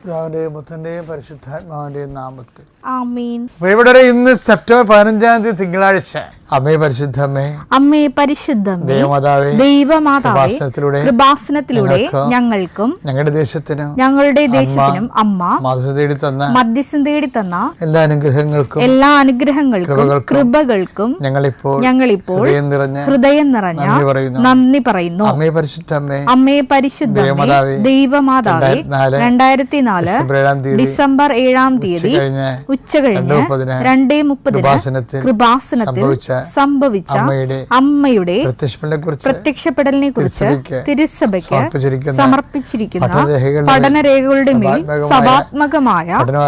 പിതാവിന്റെയും പുത്രന്റെയും പരിശുദ്ധാത്മാവിന്റെയും നാമത്തിൽ ആമേൻ. ഇവിടെ ഇന്ന് സെപ്റ്റംബർ 15 തിങ്കളാഴ്ച. അമ്മേ പരിശുദ്ധമ്മേ, അമ്മേ പരിശുദ്ധമേ, ദൈവമാതാവേ, ദൈവമാതാവേ, കൃപാസനത്തിലൂടെ ഞങ്ങൾക്കും ഞങ്ങളുടെ ദേശത്തിനും അമ്മ മധ്യസ്ഥം തേടി തന്ന എല്ലാ അനുഗ്രഹങ്ങൾക്കും കൃപകൾക്കും ഞങ്ങളിപ്പോൾ ഹൃദയം നിറഞ്ഞ നന്ദി പറയുന്നു. അമ്മേ പരിശുദ്ധമ്മേ, അമ്മേ പരിശുദ്ധമേ, ദൈവമാതാവേ, 2004 ഡിസംബർ 7 ഉച്ചകഴിഞ്ഞ് 2:30 കൃപാസനത്തിൽ സംഭവിച്ച അമ്മയുടെ പ്രത്യക്ഷപ്പെടലിനെ കുറിച്ച് തിരുസഭയ്ക്ക് സമർപ്പിച്ചിരിക്കുന്ന പഠനരേഖകളുടെ മേൽ സഭാത്മകമായ പഠനം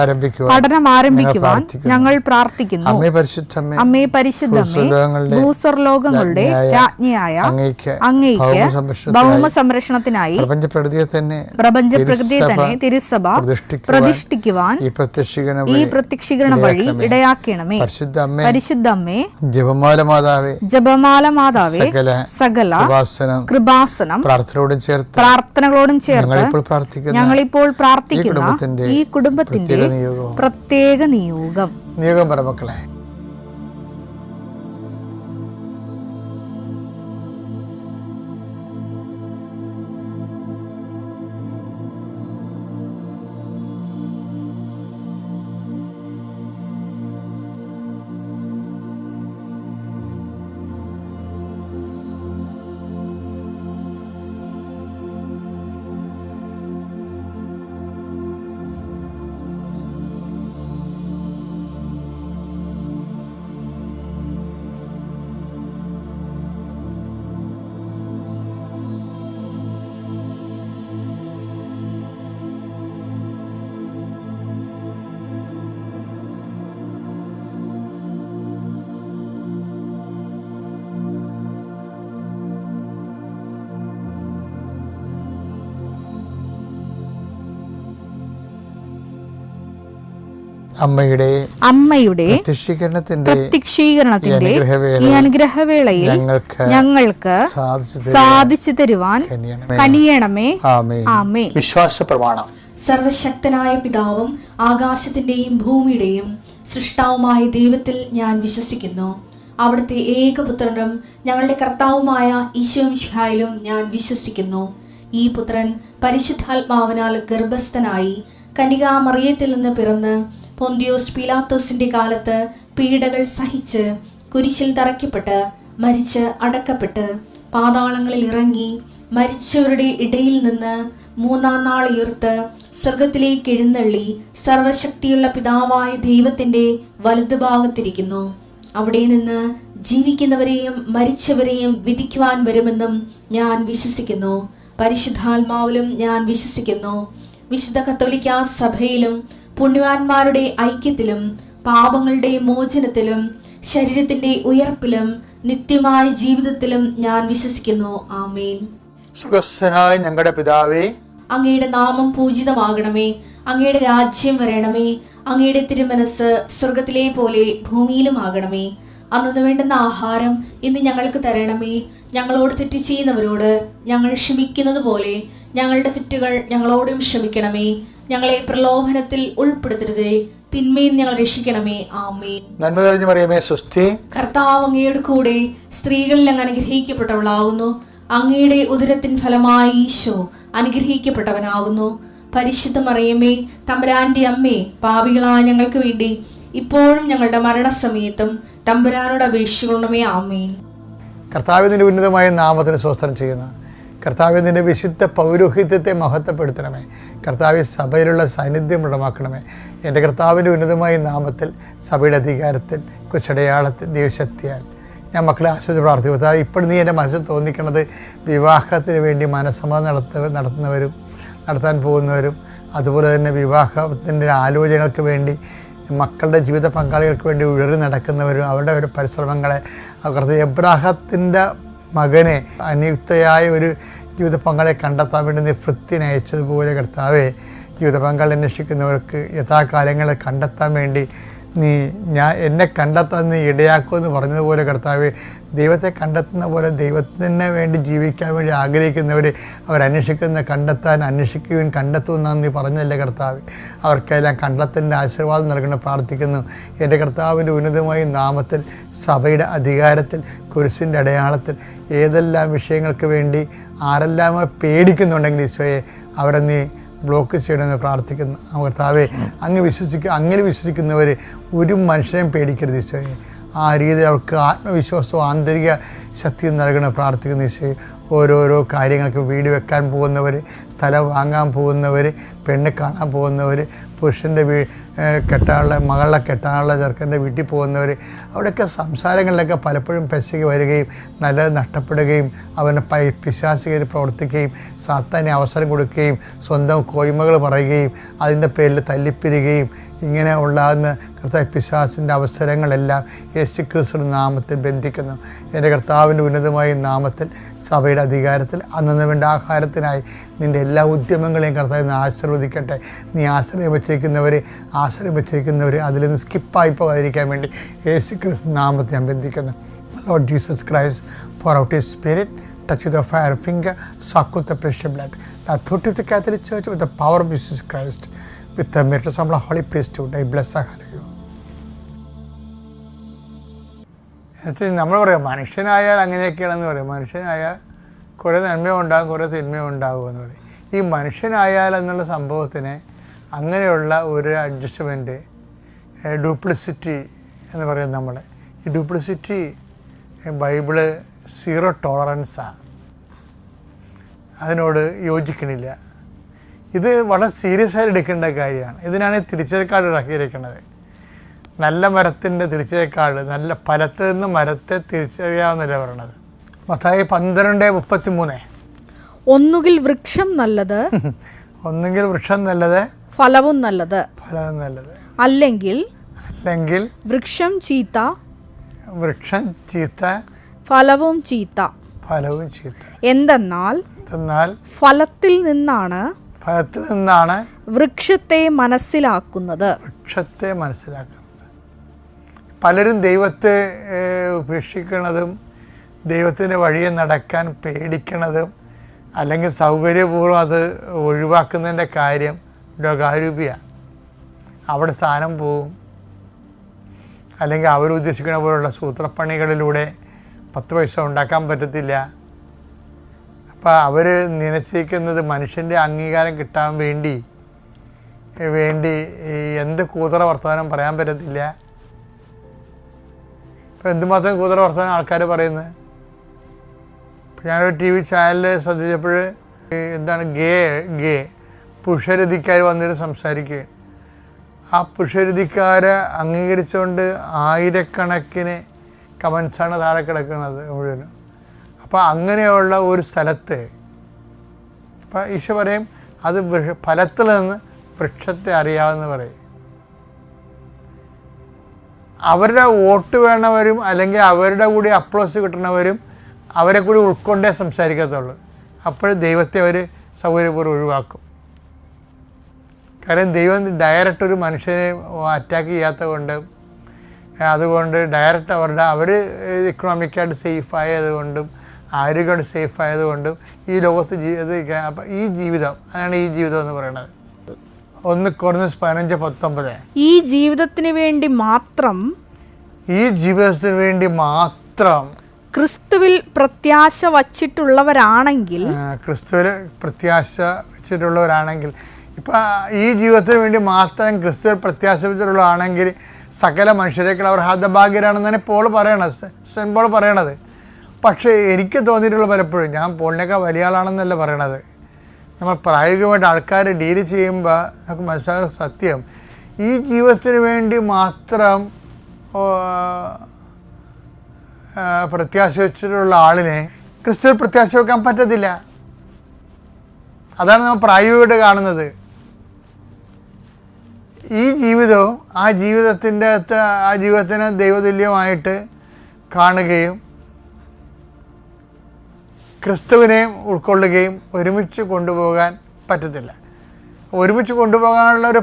ആരംഭിക്കുവാൻ ഞങ്ങൾ പ്രാർത്ഥിക്കുന്നു. അമ്മേ പരിശുദ്ധമേ, ഭൂസ്വർലോകങ്ങളുടെ രാജ്ഞിയായ അങ്ങേയ്ക്ക് ഭൗമ സംരക്ഷണത്തിനായി പ്രപഞ്ചപ്രകൃതിയെ തന്നെ തിരുസഭ പ്രതിഷ്ഠിക്കുവാൻ ഈ പ്രത്യക്ഷീകരണ വഴി ഇടയാക്കണമേ. പരിശുദ്ധമ്മേ, ജപമാല മാതാവേ, സകല കൃപാസനം പ്രാർത്ഥനകളോടും ചേർത്ത് ഞങ്ങളിപ്പോൾ പ്രാർത്ഥിക്കുന്ന ഈ കുടുംബത്തിന്റെ പ്രത്യേക നിയോഗം പറ മക്കളെ. അമ്മയുടെ പ്രത്യക്ഷീകരണത്തിന്റെ ഈ അനുഗ്രഹവേളയിൽ ഞങ്ങൾക്ക് സാധിച്ചു തരുവാൻ കനിയണമേ. ആമേൻ. വിശ്വാസ പ്രമാണം. സർവശക്തനായ പിതാവും ആകാശത്തിന്റെയും ഭൂമിയുടെയും സൃഷ്ടാവുമായ ദൈവത്തിൽ ഞാൻ വിശ്വസിക്കുന്നു. അവിടുത്തെ ഏകപുത്രനും ഞങ്ങളുടെ കർത്താവുമായ ഈശോമിശിഹായിലും ഞാൻ വിശ്വസിക്കുന്നു. ഈ പുത്രൻ പരിശുദ്ധാത്മാവിനാൽ ഗർഭസ്ഥനായി കന്യകാമറിയത്തിൽ നിന്ന് പിറന്ന് പൊന്തിയോസ് പീലാത്തോസിന്റെ കാലത്ത് പീഡകൾ സഹിച്ച് കുരിശിൽ തറയ്ക്കപ്പെട്ട് മരിച്ച് അടക്കപ്പെട്ട് പാതാളങ്ങളിൽ ഇറങ്ങി മരിച്ചവരുടെ ഇടയിൽ നിന്ന് 3-ാം നാൾ ഉയർത്ത് സ്വർഗത്തിലേക്ക് എഴുന്നള്ളി സർവശക്തിയുള്ള പിതാവായ ദൈവത്തിന്റെ വലതുഭാഗത്തിരിക്കുന്നു. അവിടെ നിന്ന് ജീവിക്കുന്നവരെയും മരിച്ചവരെയും വിധിക്കുവാൻ വരുമെന്നും ഞാൻ വിശ്വസിക്കുന്നു. പരിശുദ്ധാത്മാവിലും ഞാൻ വിശ്വസിക്കുന്നു. വിശുദ്ധ കത്തോലിക്കാ സഭയിലും പുണ്യവാന്മാരുടെ ഐക്യത്തിലും പാപങ്ങളുടെ മോചനത്തിലും ശരീരത്തിന്റെ ഉയർപ്പിലും നിത്യമായ ജീവിതത്തിലും ഞാൻ വിശ്വസിക്കുന്നു. ആമേൻ. സ്വർഗ്ഗസ്ഥനായ ഞങ്ങളുടെ പിതാവേ, അങ്ങയുടെ നാമം പൂജിതമാകണമേ. അങ്ങയുടെ രാജ്യം വരണമേ. അങ്ങയുടെ തിരുമനസ് സ്വർഗത്തിലെ പോലെ ഭൂമിയിലും ആകണമേ. അന്നു വേണ്ടുന്ന ആഹാരം ഇന്ന് ഞങ്ങൾക്ക് തരണമേ. ഞങ്ങളോട് തെറ്റ് ചെയ്യുന്നവരോട് ഞങ്ങൾ ക്ഷമിക്കുന്നത് പോലെ ഞങ്ങളുടെ തെറ്റുകൾ ഞങ്ങളോടും ക്ഷമിക്കണമേ. ഞങ്ങളെ പ്രലോഭനത്തിൽ ഉൾപ്പെടുത്തരുതേ, തിന്മയിൽ ഞങ്ങൾ രക്ഷിക്കണമേ. ആമേൻ. നന്മ നിറഞ്ഞ മറിയമേ, സ്വസ്തി. കർത്താവ് അങ്ങയുടെ കൂടെ സ്ത്രീകളിൽ അങ്ങ് അനുഗ്രഹിക്കപ്പെട്ടവളാകുന്നു. അങ്ങയുടെ ഉദരത്തിൻ ഫലമായി ഈശോ അനുഗ്രഹിക്കപ്പെട്ടവനാകുന്നു. പരിശുദ്ധ മറിയമേ, തമ്പുരാന്റെ അമ്മേ, പാപികളായ ഞങ്ങൾക്ക് വേണ്ടി ഇപ്പോഴും ഞങ്ങളുടെ മരണസമയത്തും തമ്പുരാനോട് അപേക്ഷിക്കണമേ. ആമേൻ. കർത്താവിന്റെ ഉന്നതമായ നാമത്തിന് സ്വസ്ത്രം ചെയ്യുന്ന കർത്താവിന്റെ വിശുദ്ധ പൗരോഹിത്യത്തെ മഹത്വപ്പെടുത്തണമേ. കർത്താവ് സഭയിലുള്ള സാന്നിധ്യം ഉടമാക്കണമേ. എൻ്റെ കർത്താവിൻ്റെ ഉന്നതമായ നാമത്തിൽ സഭയുടെ അധികാരത്തിൽ കുശടയാളത്തിൽ ദൈവശക്തിയാൽ ഞാൻ മക്കളെ ആശ്വസിച്ച് പ്രാർത്ഥിക്കും. ഇപ്പോഴും നീ എൻ്റെ മനസ്സിൽ തോന്നിക്കുന്നത് വിവാഹത്തിന് വേണ്ടി മനസ്സമ്മതം നടത്താൻ പോകുന്നവരും അതുപോലെ തന്നെ വിവാഹത്തിൻ്റെ ആലോചനകൾക്ക് വേണ്ടി മക്കളുടെ ജീവിത പങ്കാളികൾക്ക് വേണ്ടി ഉഴറി നടക്കുന്നവരും അവരുടെ ഒരു പരിശ്രമങ്ങളെ അവർക്ക് എബ്രാഹത്തിൻ്റെ മകനെ അനിയുക്തയായ ഒരു ജീവിത പങ്കാളിയെ കണ്ടെത്താൻ വേണ്ടി നീ ഫൃത്തിന് അയച്ചതുപോലെ കർത്താവെ ജീവിത പങ്കാളി അന്വേഷിക്കുന്നവർക്ക് യഥാകാലങ്ങളെ കണ്ടെത്താൻ വേണ്ടി എന്നെ കണ്ടെത്താൻ നീ ഇടയാക്കുമെന്ന് പറഞ്ഞതുപോലെ കർത്താവേ, ദൈവത്തെ കണ്ടെത്തുന്ന പോലെ ദൈവത്തിന് വേണ്ടി ജീവിക്കാൻ വേണ്ടി ആഗ്രഹിക്കുന്നവർ അന്വേഷിക്കുകയും കണ്ടെത്തുമെന്നാണ് നീ പറഞ്ഞല്ലേ കർത്താവ്. അവർക്കെല്ലാം കണ്ടെത്തലിൻ്റെ ആശീർവാദം നൽകണം പ്രാർത്ഥിക്കുന്നു. എൻ്റെ കർത്താവിൻ്റെ ഉന്നതമായ നാമത്തിൽ, സഭയുടെ അധികാരത്തിൽ, കുരിശിൻ്റെ അടയാളത്തിൽ ഏതെല്ലാം വിഷയങ്ങൾക്ക് വേണ്ടി ആരെല്ലാം പേടിക്കുന്നുണ്ടെങ്കിൽ ഈശോയെ, അവരെ നീ ബ്ലോക്ക് ചെയ്യണമെന്ന് പ്രാർത്ഥിക്കുന്നു. കർത്താവേ, അങ്ങനെ വിശ്വസിക്കുന്നവർ ഒരു മനുഷ്യനെയും പേടിക്കരുത് ഈശോയെ. ആ രീതിയിൽ അവർക്ക് ആത്മവിശ്വാസവും ആന്തരിക ശക്തിയും നൽകണം പ്രാർത്ഥിക്കുന്ന ഈശോയെ. ഓരോരോ കാര്യങ്ങൾക്ക് വീട് വെക്കാൻ പോകുന്നവർ, സ്ഥലം വാങ്ങാൻ പോകുന്നവർ, പെണ്ണ് കാണാൻ പോകുന്നവർ, പുരുഷൻ്റെ മകളുടെ കെട്ടാനുള്ള ചെറുക്കൻ്റെ വീട്ടിൽ പോകുന്നവർ, അവിടെയൊക്കെ സംസാരങ്ങളിലൊക്കെ പലപ്പോഴും പെശകി വരികയും നല്ലത് നഷ്ടപ്പെടുകയും അവന് പിശാചികർ പ്രവർത്തിക്കുകയും സാത്താനെ അവസരം കൊടുക്കുകയും സ്വന്തം കോയ്മകൾ പറയുകയും അതിൻ്റെ പേരിൽ തല്ലിപ്പിരികയും ഇങ്ങനെ ഉണ്ടാകുന്ന കർത്താവ് പിശാചിൻ്റെ അവസരങ്ങളെല്ലാം യേശുക്രിസ്തുവിന്റെ നാമത്തിൽ ബന്ധിക്കുന്നു. എൻ്റെ കർത്താവിൻ്റെ ഉന്നതമായ നാമത്തിൽ, സഭയുടെ അധികാരത്തിൽ, അന്നു വേണ്ട ആഹാരത്തിനായി നിൻ്റെ എല്ലാ ഉദ്യമങ്ങളെയും കർത്താവ് നിന്ന് ആശീർവദിക്കട്ടെ. നീ ആശ്രയം വെച്ചിരിക്കുന്നവർ അതിൽ നിന്ന് സ്കിപ്പായി പോകാതിരിക്കാൻ വേണ്ടി യേശുക്രിസ്തു നാമത്തെ ഞാൻ ബന്ധിക്കുന്നു. Lord Jesus Christ, pour out His Spirit, touch with the fire finger, soak with the precious blood. The authority of the Catholic Church, with the power of Jesus Christ, with the merit of the Holy Priesthood, I bless you. നമ്മൾ പറയാം മനുഷ്യനായാൽ അങ്ങനെയൊക്കെയാണെന്ന് പറയും. മനുഷ്യനായാൽ കുറേ നന്മയുണ്ടാകും, കുറേ തിന്മയുണ്ടാകും എന്ന് പറയും. ഈ മനുഷ്യനായാൽ എന്നുള്ള സംഭവത്തിന് അങ്ങനെയുള്ള ഒരു അഡ്ജസ്റ്റ്മെൻറ്റ്, ഡ്യൂപ്ലിസിറ്റി എന്ന് പറയും നമ്മൾ. ഈ ഡ്യൂപ്ലിസിറ്റി ബൈബിള് 0 ടോളറൻസാണ്, അതിനോട് യോജിക്കണില്ല. ഇത് വളരെ സീരിയസ് ആയി എടുക്കേണ്ട കാര്യമാണ്. ഇതിനാണ് തിരിച്ചറിക്കാട് ഇറക്കിയിരിക്കുന്നത്. നല്ല മരത്തിൻ്റെ തിരിച്ചറിക്കാട്, നല്ല ഫലത്തിൽ നിന്ന് മരത്തെ തിരിച്ചറിയാവുന്നല്ല പറയണത്. മത്തായി 12:33. ഒന്നുകിൽ വൃക്ഷം നല്ലത് ഫലവും നല്ലത്, അല്ലെങ്കിൽ വൃക്ഷം ചീത്ത ഫലവും ചീത്ത. എന്തെന്നാൽ ഫലത്തിൽ നിന്നാണ് വൃക്ഷത്തെ മനസ്സിലാക്കുന്നത്. പലരും ദൈവത്തെ ഉപേക്ഷിക്കുന്നതും ദൈവത്തിൻ്റെ വഴിയെ നടക്കാൻ പേടിക്കണതും അല്ലെങ്കിൽ സൗകര്യപൂർവ്വം അത് ഒഴിവാക്കുന്നതിൻ്റെ കാര്യം ലോകാരൂപിയാണ്. അവിടെ സ്ഥാനം പോവും, അല്ലെങ്കിൽ അവരുദ്ദേശിക്കുന്ന പോലുള്ള സൂത്രപ്പണികളിലൂടെ 10 പൈസ ഉണ്ടാക്കാൻ പറ്റത്തില്ല. അപ്പോൾ അവർ നിശ്ചയിക്കുന്നത് മനുഷ്യൻ്റെ അംഗീകാരം കിട്ടാൻ വേണ്ടി എന്ത് കൂതറ വർത്തമാനം പറയാൻ പറ്റത്തില്ല. ഇപ്പോൾ എന്തുമാത്രം കൂതറ വർത്തമാനം ആൾക്കാർ പറയുന്നത്. ഞാനൊരു TV ചാനലിൽ ശ്രദ്ധിച്ചപ്പോൾ എന്താണ് ഗേ പുരുഷരതിക്കാർ വന്നിട്ട് സംസാരിക്കുകയാണ്. ആ പുരുഷരതിക്കാരെ അംഗീകരിച്ചുകൊണ്ട് ആയിരക്കണക്കിന് കമൻസാണ് താഴെ കിടക്കുന്നത് മുഴുവനും. അപ്പോൾ അങ്ങനെയുള്ള ഒരു സ്ഥലത്ത് അപ്പോൾ ഈശോ പറയും അത് ഫലത്തിൽ നിന്ന് വൃക്ഷത്തെ അറിയാമെന്ന് പറയും. അവരുടെ വോട്ട് വേണവരും അല്ലെങ്കിൽ അവരുടെ കൂടി അപ്ലോസ് കിട്ടുന്നവരും അവരെ കൂടി ഉൾക്കൊണ്ടേ സംസാരിക്കത്തുള്ളൂ. അപ്പോൾ ദൈവത്തെ അവർ സൗകര്യപൂർവ്വം ഒഴിവാക്കും. കാര്യം ദൈവം ഡയറക്റ്റ് ഒരു മനുഷ്യനെ അറ്റാക്ക് ചെയ്യാത്തത് കൊണ്ട്, അതുകൊണ്ട് ഡയറക്റ്റ് അവർ ഇക്കണോമിക്കായിട്ട് സേഫ് ആയതുകൊണ്ടും ആരോഗ്യമായിട്ട് സേഫ് ആയതുകൊണ്ടും ഈ ലോകത്ത് ജീവിക്കാൻ. അപ്പം ഈ ജീവിതം, അതാണ് ഈ ജീവിതം എന്ന് പറയുന്നത്. 1 Corinthians 15:19. ഈ ജീവിതത്തിന് വേണ്ടി മാത്രം ക്രിസ്തുവിൽ പ്രത്യാശ വച്ചിട്ടുള്ളവരാണെങ്കിൽ ഇപ്പം ഈ ജീവിതത്തിന് വേണ്ടി മാത്രം ക്രിസ്തുവിൽ പ്രത്യാശ വച്ചിട്ടുള്ളതാണെങ്കിൽ സകല മനുഷ്യരേക്കാൾ അവർ ഹതഭാഗ്യരാണെന്നാണ് സെൻറ്റ് പോൾ പറയണത്. പക്ഷേ എനിക്ക് തോന്നിയിട്ടുള്ള പലപ്പോഴും, ഞാൻ പോളിനേക്കാൾ വലിയ ആളാണെന്നല്ല പറയണത്, നമ്മൾ പ്രായോഗികമായിട്ട് ആൾക്കാർ ഡീൽ ചെയ്യുമ്പോൾ നമുക്ക് മനസ്സിലാകുന്ന സത്യം, ഈ ജീവിതത്തിന് വേണ്ടി മാത്രം പ്രത്യാശ വെച്ചിട്ടുള്ള ആളിനെ ക്രിസ്തുവിൽ പ്രത്യാശ വെക്കാൻ പറ്റത്തില്ല. അതാണ് നമ്മൾ പ്രായോഗികമായിട്ട് കാണുന്നത്. ഈ ജീവിതവും ആ ജീവിതത്തിനെ ദൈവതുല്യമായിട്ട് കാണുകയും ക്രിസ്തുവിനെയും ഉൾക്കൊള്ളുകയും ഒരുമിച്ച് കൊണ്ടുപോകാൻ പറ്റത്തില്ല. ഒരുമിച്ച് കൊണ്ടുപോകാനുള്ള ഒരു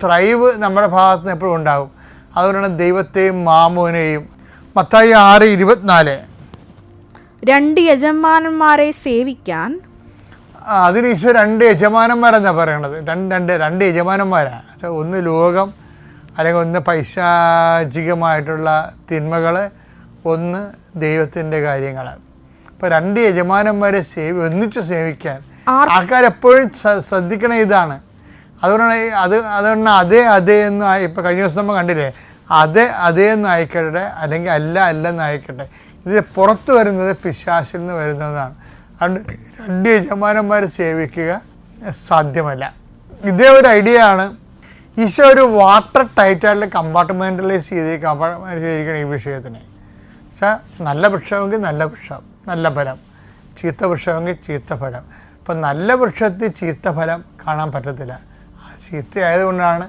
ത്രൈവ് നമ്മുടെ ഭാഗത്ത് നിന്ന് എപ്പോഴും ഉണ്ടാകും. അതുകൊണ്ടാണ് ദൈവത്തെയും മാമോനെയും. മത്തായി 6:24. 2 യജമാനന്മാരെ സേവിക്കാൻ. അതിന് ഈശോ 2 യജമാനന്മാരെന്നാണ് പറയണത്. രണ്ട് യജമാനന്മാരാണ്. ഒന്ന് ലോകം, അല്ലെങ്കിൽ ഒന്ന് പൈശാചികമായിട്ടുള്ള തിന്മകൾ, ഒന്ന് ദൈവത്തിൻ്റെ കാര്യങ്ങൾ. അപ്പോൾ 2 യജമാനന്മാരെ ഒന്നിച്ച് സേവിക്കാൻ ആൾക്കാരെപ്പോഴും ശ്രദ്ധിക്കണ ഇതാണ്. അതുകൊണ്ടാണ് അതേ എന്ന് ഇപ്പോൾ കഴിഞ്ഞ ദിവസം നമ്മൾ കണ്ടില്ലേ, അതേ എന്ന് ആയിക്കട്ടെ, അല്ലെങ്കിൽ അല്ലെന്ന് ആയിക്കട്ടെ, ഇത് പുറത്ത് വരുന്നത് പിശാചിൽ നിന്ന് വരുന്നതാണ്. അതുകൊണ്ട് 2 യജമാനന്മാരെ സേവിക്കുക സാധ്യമല്ല. ഇതേ ഒരു ഐഡിയ ആണ് ഈശോ ഒരു വാട്ടർ ടൈറ്റായിട്ട് കമ്പാർട്ട്മെൻ്റലൈസ് ചെയ്തിരിക്കണം ഈ വിഷയത്തിന്. പക്ഷേ നല്ല വൃക്ഷമെങ്കിൽ നല്ല വൃക്ഷം, നല്ല ഫലം; ചീത്ത വൃക്ഷമെങ്കിൽ ചീത്ത ഫലം. അപ്പം നല്ല വൃക്ഷത്തിൽ ചീത്ത ഫലം കാണാൻ പറ്റത്തില്ല. ചീത്ത ആയതുകൊണ്ടാണ്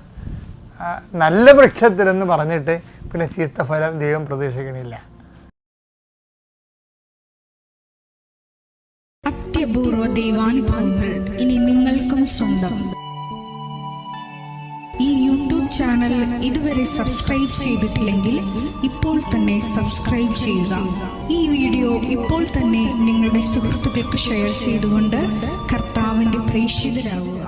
നല്ല വൃക്ഷത്തിലെന്ന് പറഞ്ഞിട്ട് പിന്നെ ചീത്ത ഫലം ദൈവം പ്രതീക്ഷിക്കണില്ല. അത്യപൂർവ ദൈവാനുഭവങ്ങൾ ഇനി നിങ്ങൾക്കും സ്വന്തം. ഈ യൂട്യൂബ് ചാനൽ ഇതുവരെ സബ്സ്ക്രൈബ് ചെയ്തിട്ടില്ലെങ്കിൽ ഇപ്പോൾ തന്നെ സബ്സ്ക്രൈബ് ചെയ്യുക. ഈ വീഡിയോ ഇപ്പോൾ തന്നെ നിങ്ങളുടെ സുഹൃത്തുക്കൾക്ക് ഷെയർ ചെയ്തുകൊണ്ട് കർത്താവിൻ്റെ പ്രേക്ഷിതരാകുക.